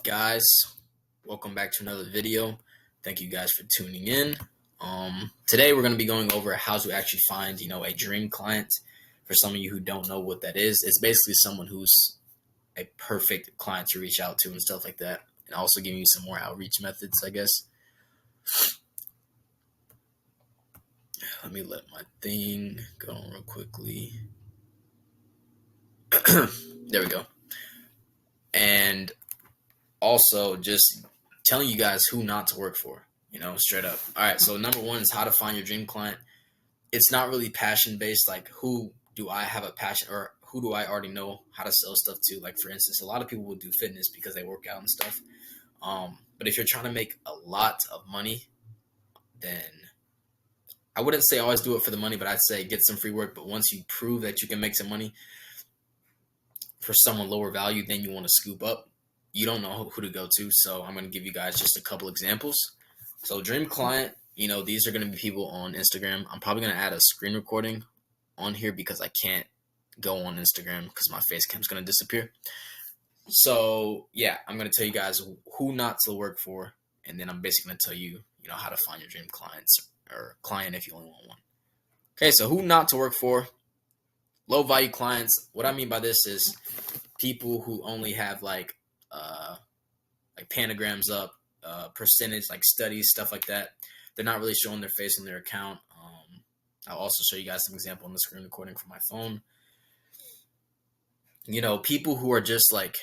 up, guys? Welcome back to another video. Thank you guys for tuning in. Today we're going to be going over how to actually find, a dream client. For some of you who don't know what that is, it's basically someone who's a perfect client to reach out to and stuff like that. And also giving you some more outreach methods, I guess. Let me let my thing go on real quickly. There we go. And also just telling you guys who not to work for, straight up. All right, so number one is how to find your dream client. It's not really passion based, like who do I have a passion or who do I already know how to sell stuff to? Like, for instance, a lot of people will do fitness because they work out and stuff. But if you're trying to make a lot of money, then I wouldn't say always do it for the money, but I'd say get some free work. But once you prove that you can make some money for someone lower value, then you want to scoop up. You don't know who to go to, so I'm going to give you guys just a couple examples. So dream client, these are going to be people on Instagram. I'm probably going to add a screen recording on here because I can't go on Instagram because my face cam's going to disappear. So yeah, I'm going to tell you guys who not to work for, and then I'm basically going to tell you, how to find your dream clients or client if you only want one. Okay, so who not to work for. Low value clients. What I mean by this is people who only have like panagrams up, percentage, like studies, stuff like that. They're not really showing their face on their account. I'll also show you guys some example on the screen recording from my phone. People who are just like,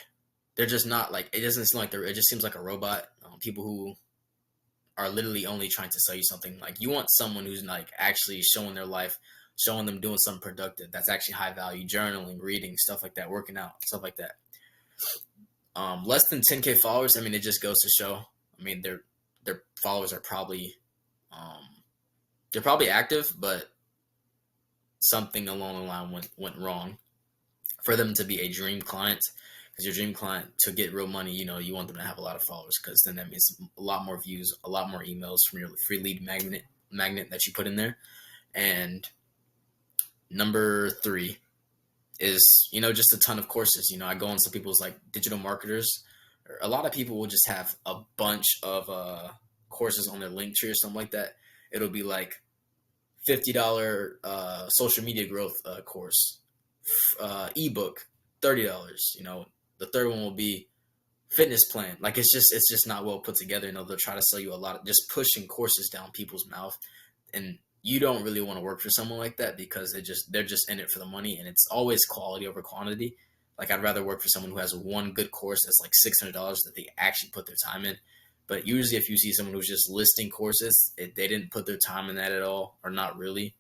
they're just not like, it doesn't seem like it just seems like a robot. People who are literally only trying to sell you something. Like, you want someone who's like actually showing their life, showing them doing something productive that's actually high value, journaling, reading, stuff like that, working out, stuff like that. Less than 10K followers, it just goes to show, their followers are probably, they're probably active, but something along the line went wrong for them to be a dream client. Because your dream client, to get real money, you want them to have a lot of followers, because then that means a lot more views, a lot more emails from your free lead magnet that you put in there. And number 3 is, just a ton of courses. I go on some people's like digital marketers. A lot of people will just have a bunch of courses on their link tree or something like that. It'll be like $50 social media growth course, ebook, $30. The third one will be fitness plan. Like, it's just not well put together. They'll try to sell you a lot of just pushing courses down people's mouth, and you don't really want to work for someone like that because they're just in it for the money, and it's always quality over quantity. Like, I'd rather work for someone who has one good course that's like $600 that they actually put their time in. But usually if you see someone who's just listing courses, they didn't put their time in that at all, or not really.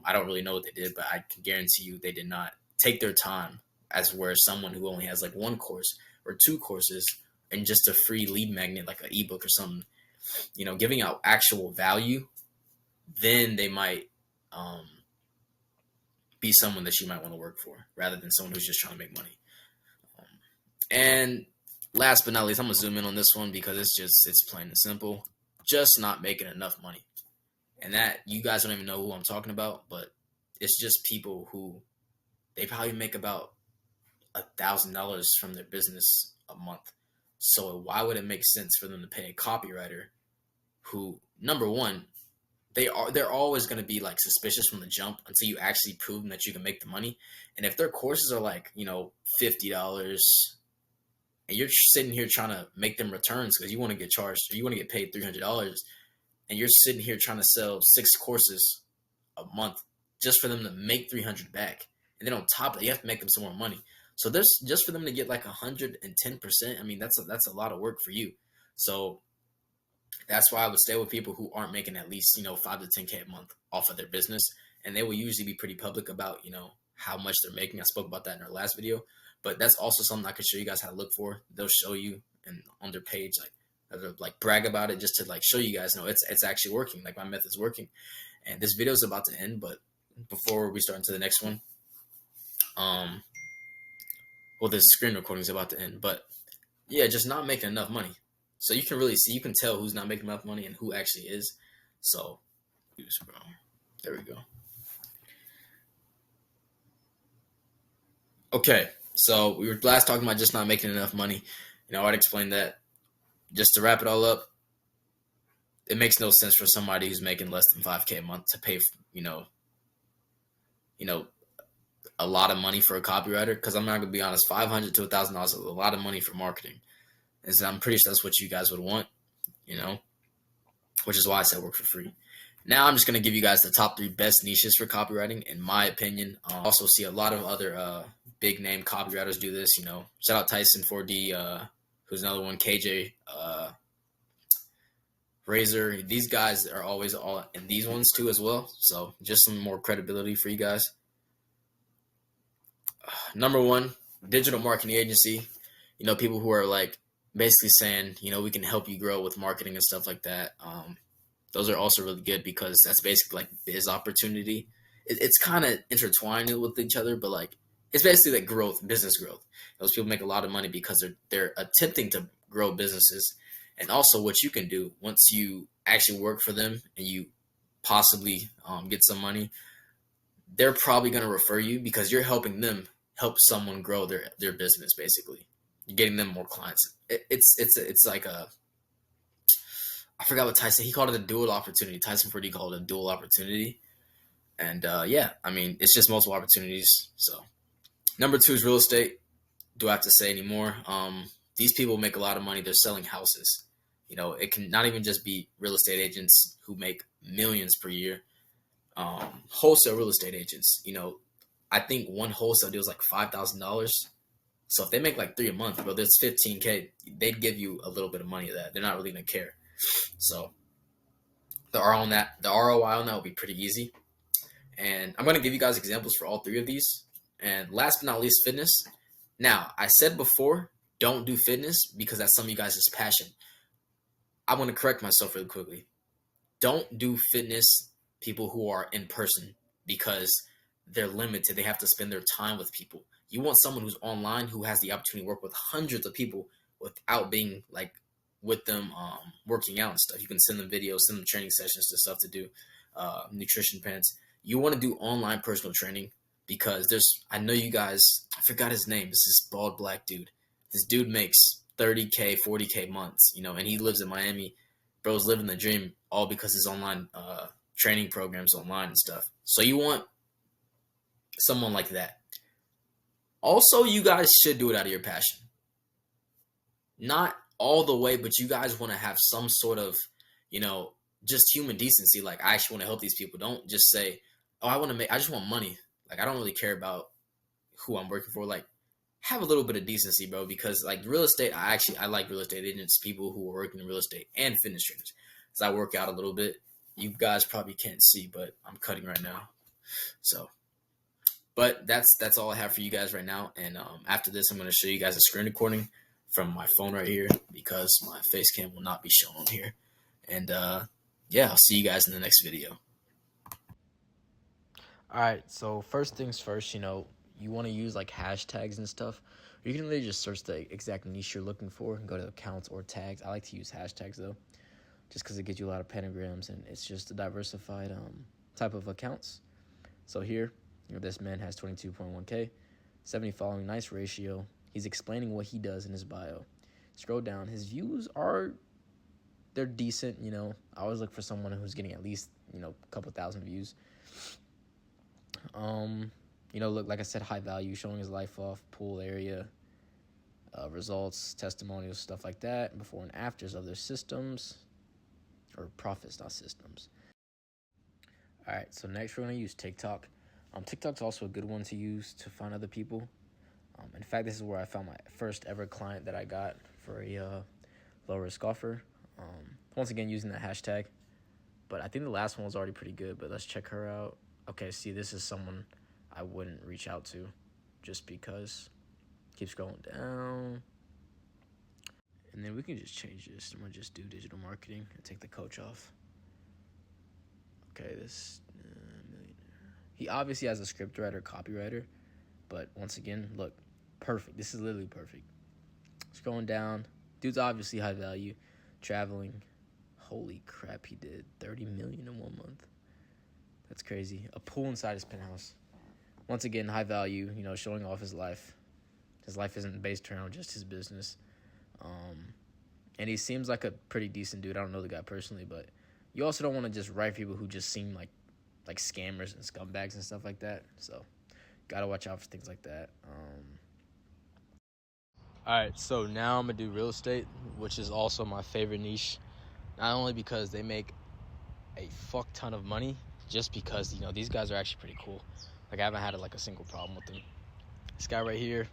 I don't really know what they did, but I can guarantee you they did not take their time, as where someone who only has like one course or 2 courses and just a free lead magnet, like an ebook or something, giving out actual value, then they might be someone that you might want to work for, rather than someone who's just trying to make money. And last but not least, I'm going to zoom in on this one because it's plain and simple. Just not making enough money. And that, you guys don't even know who I'm talking about, but it's just people who, they probably make about $1,000 from their business a month. So why would it make sense for them to pay a copywriter who, number one, they're always going to be like suspicious from the jump until you actually prove them that you can make the money. And if their courses are like, $50, and you're sitting here trying to make them returns because you want to get charged, or you want to get paid $300, and you're sitting here trying to sell 6 courses a month just for them to make $300 back. And then on top of that, you have to make them some more money. So there's just for them to get like 110%. That's a lot of work for you. So that's why I would stay with people who aren't making at least, 5 to 10K a month off of their business. And they will usually be pretty public about, how much they're making. I spoke about that in our last video, but that's also something I could show you guys how to look for. They'll show you, and on their page, like brag about it, just to like show you guys, it's actually working. Like, my method's working. And this video is about to end, but before we start into the next one, this screen recording is about to end, but yeah, just not making enough money. So you can really see, you can tell who's not making enough money and who actually is. So, bro, there we go. Okay, so we were last talking about just not making enough money. You know, I'd explain that. Just to wrap it all up, it makes no sense for somebody who's making less than 5K a month to pay, you know, a lot of money for a copywriter. Because I'm not gonna be honest, $500 to $1,000 is a lot of money for marketing, and so I'm pretty sure that's what you guys would want, you know, which is why I said work for free. Now I'm just gonna give you guys the top 3 best niches for copywriting, in my opinion. I also see a lot of other big name copywriters do this. You know, shout out Tyson 4D, who's another one, KJ, Razor. These guys are always all in these ones too as well. So just some more credibility for you guys. Number 1, digital marketing agency. You know, people who are like basically saying, you know, we can help you grow with marketing and stuff like that. Those are also really good because that's basically like biz opportunity. It's kind of intertwined with each other, but like it's basically like growth, business growth. Those people make a lot of money because they're attempting to grow businesses. And also what you can do once you actually work for them and you possibly get some money, they're probably going to refer you because you're helping them help someone grow their business. Basically, you're getting them more clients. It's like a, I forgot what Tyson, he called it a dual opportunity. Tyson 4D called it a dual opportunity. And yeah, I mean, it's just multiple opportunities. So number 2 is real estate. Do I have to say anymore? These people make a lot of money. They're selling houses. You know, it can not even just be real estate agents who make millions per year. Wholesale real estate agents, you know, I think one wholesale deal is like $5,000. So if they make like 3 a month, bro, that's 15K. They'd give you a little bit of money of that. They're not really gonna care. So the ROI on that will be pretty easy. And I'm gonna give you guys examples for all 3 of these. And last but not least, fitness. Now, I said before, don't do fitness because that's some of you guys' passion. I want to correct myself really quickly. Don't do fitness people who are in person because they're limited. They have to spend their time with people. You want someone who's online who has the opportunity to work with hundreds of people without being like with them working out and stuff. You can send them videos, send them training sessions to stuff to do, nutrition plans. You want to do online personal training because I know you guys, I forgot his name. This is bald black dude. This dude makes 30K, 40K months, you know, and he lives in Miami. Bro's living the dream all because his online training programs online and stuff. So you want someone like that. Also, you guys should do it out of your passion. Not all the way, but you guys want to have some sort of, you know, just human decency. Like, I actually want to help these people. Don't just say, oh, I just want money. Like, I don't really care about who I'm working for. Like, have a little bit of decency, bro, because like real estate, I like real estate agents, people who are working in real estate, and fitness trainers. So I work out a little bit. You guys probably can't see, but I'm cutting right now. So, but that's all I have for you guys right now. And after this, I'm going to show you guys a screen recording from my phone right here because my face cam will not be shown on here. And yeah, I'll see you guys in the next video. All right, so first things first, you know, you want to use like hashtags and stuff. You can really just search the exact niche you're looking for and go to accounts or tags. I like to use hashtags though, just because it gives you a lot of pentagrams and it's just a diversified type of accounts. So here, you know, this man has 22.1K, 70 following, nice ratio. He's explaining what he does in his bio. Scroll down, his views they're decent, you know. I always look for someone who's getting at least, you know, a couple thousand views. You know, look, like I said, high value, showing his life off, pool area, results, testimonials, stuff like that, before and afters of their systems, or profits, not systems. All right, so next we're going to use TikTok. TikTok's also a good one to use to find other people. In fact, this is where I found my first ever client that I got for a low-risk offer. Once again, using that hashtag. But I think the last one was already pretty good, but let's check her out. Okay, see, this is someone I wouldn't reach out to just because. Keeps going down. And then we can just change this. I'm going to just do digital marketing and take the coach off. Okay, this he obviously has a scriptwriter, copywriter, but once again, look, perfect. This is literally perfect. Scrolling down, dude's obviously high value, traveling. Holy crap, he did 30 million in 1 month. That's crazy. A pool inside his penthouse. Once again, high value, you know, showing off his life. His life isn't based around just his business. And he seems like a pretty decent dude. I don't know the guy personally, but you also don't want to just write people who just seem like scammers and scumbags and stuff like that. So gotta watch out for things like that. All right, so now I'm gonna do real estate, which is also my favorite niche. Not only because they make a fuck ton of money, just because, you know, these guys are actually pretty cool. Like, I haven't had a single problem with them. This guy right here,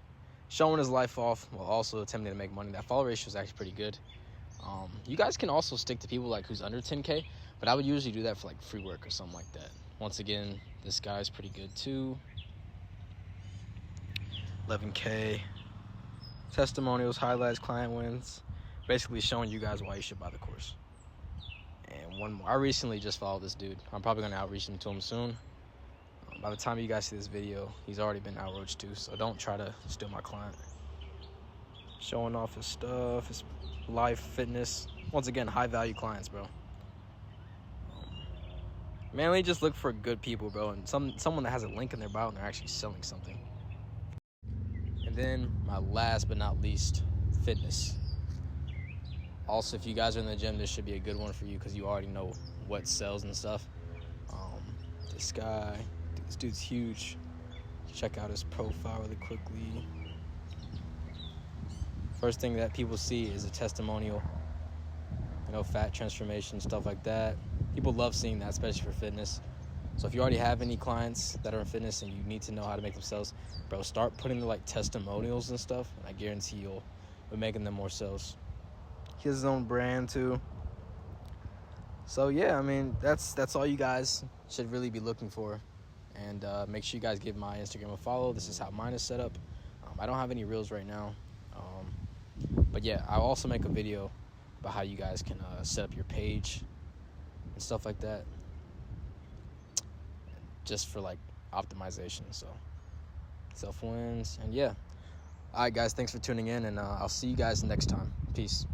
showing his life off while also attempting to make money. That follow ratio is actually pretty good. You guys can also stick to people who's under 10K, but I would usually do that for free work or something like that. Once again, this guy's pretty good too. 11K. Testimonials, highlights, client wins. Basically showing you guys why you should buy the course. And one more. I recently just followed this dude. I'm probably going to outreach him to him soon. By the time you guys see this video, he's already been outreached to, so don't try to steal my client. Showing off his stuff, his life, fitness. Once again, high-value clients, bro. Mainly just look for good people, bro, and someone that has a link in their bio and they're actually selling something. And then my last but not least, fitness. Also, if you guys are in the gym, this should be a good one for you because you already know what sells and stuff. This guy, this dude's huge. Check out his profile really quickly. First thing that people see is a testimonial. You know, fat transformation, stuff like that. People love seeing that, especially for fitness. So if you already have any clients that are in fitness and you need to know how to make them sales, bro, start putting the testimonials and stuff, and I guarantee you'll be making them more sales. He has his own brand too. So yeah, I mean, that's all you guys should really be looking for. And make sure you guys give my Instagram a follow. This is how mine is set up. I don't have any reels right now. But yeah, I'll also make a video about how you guys can set up your page and stuff like that. Just for optimization. So self wins. And yeah. All right, guys, thanks for tuning in. And I'll see you guys next time. Peace.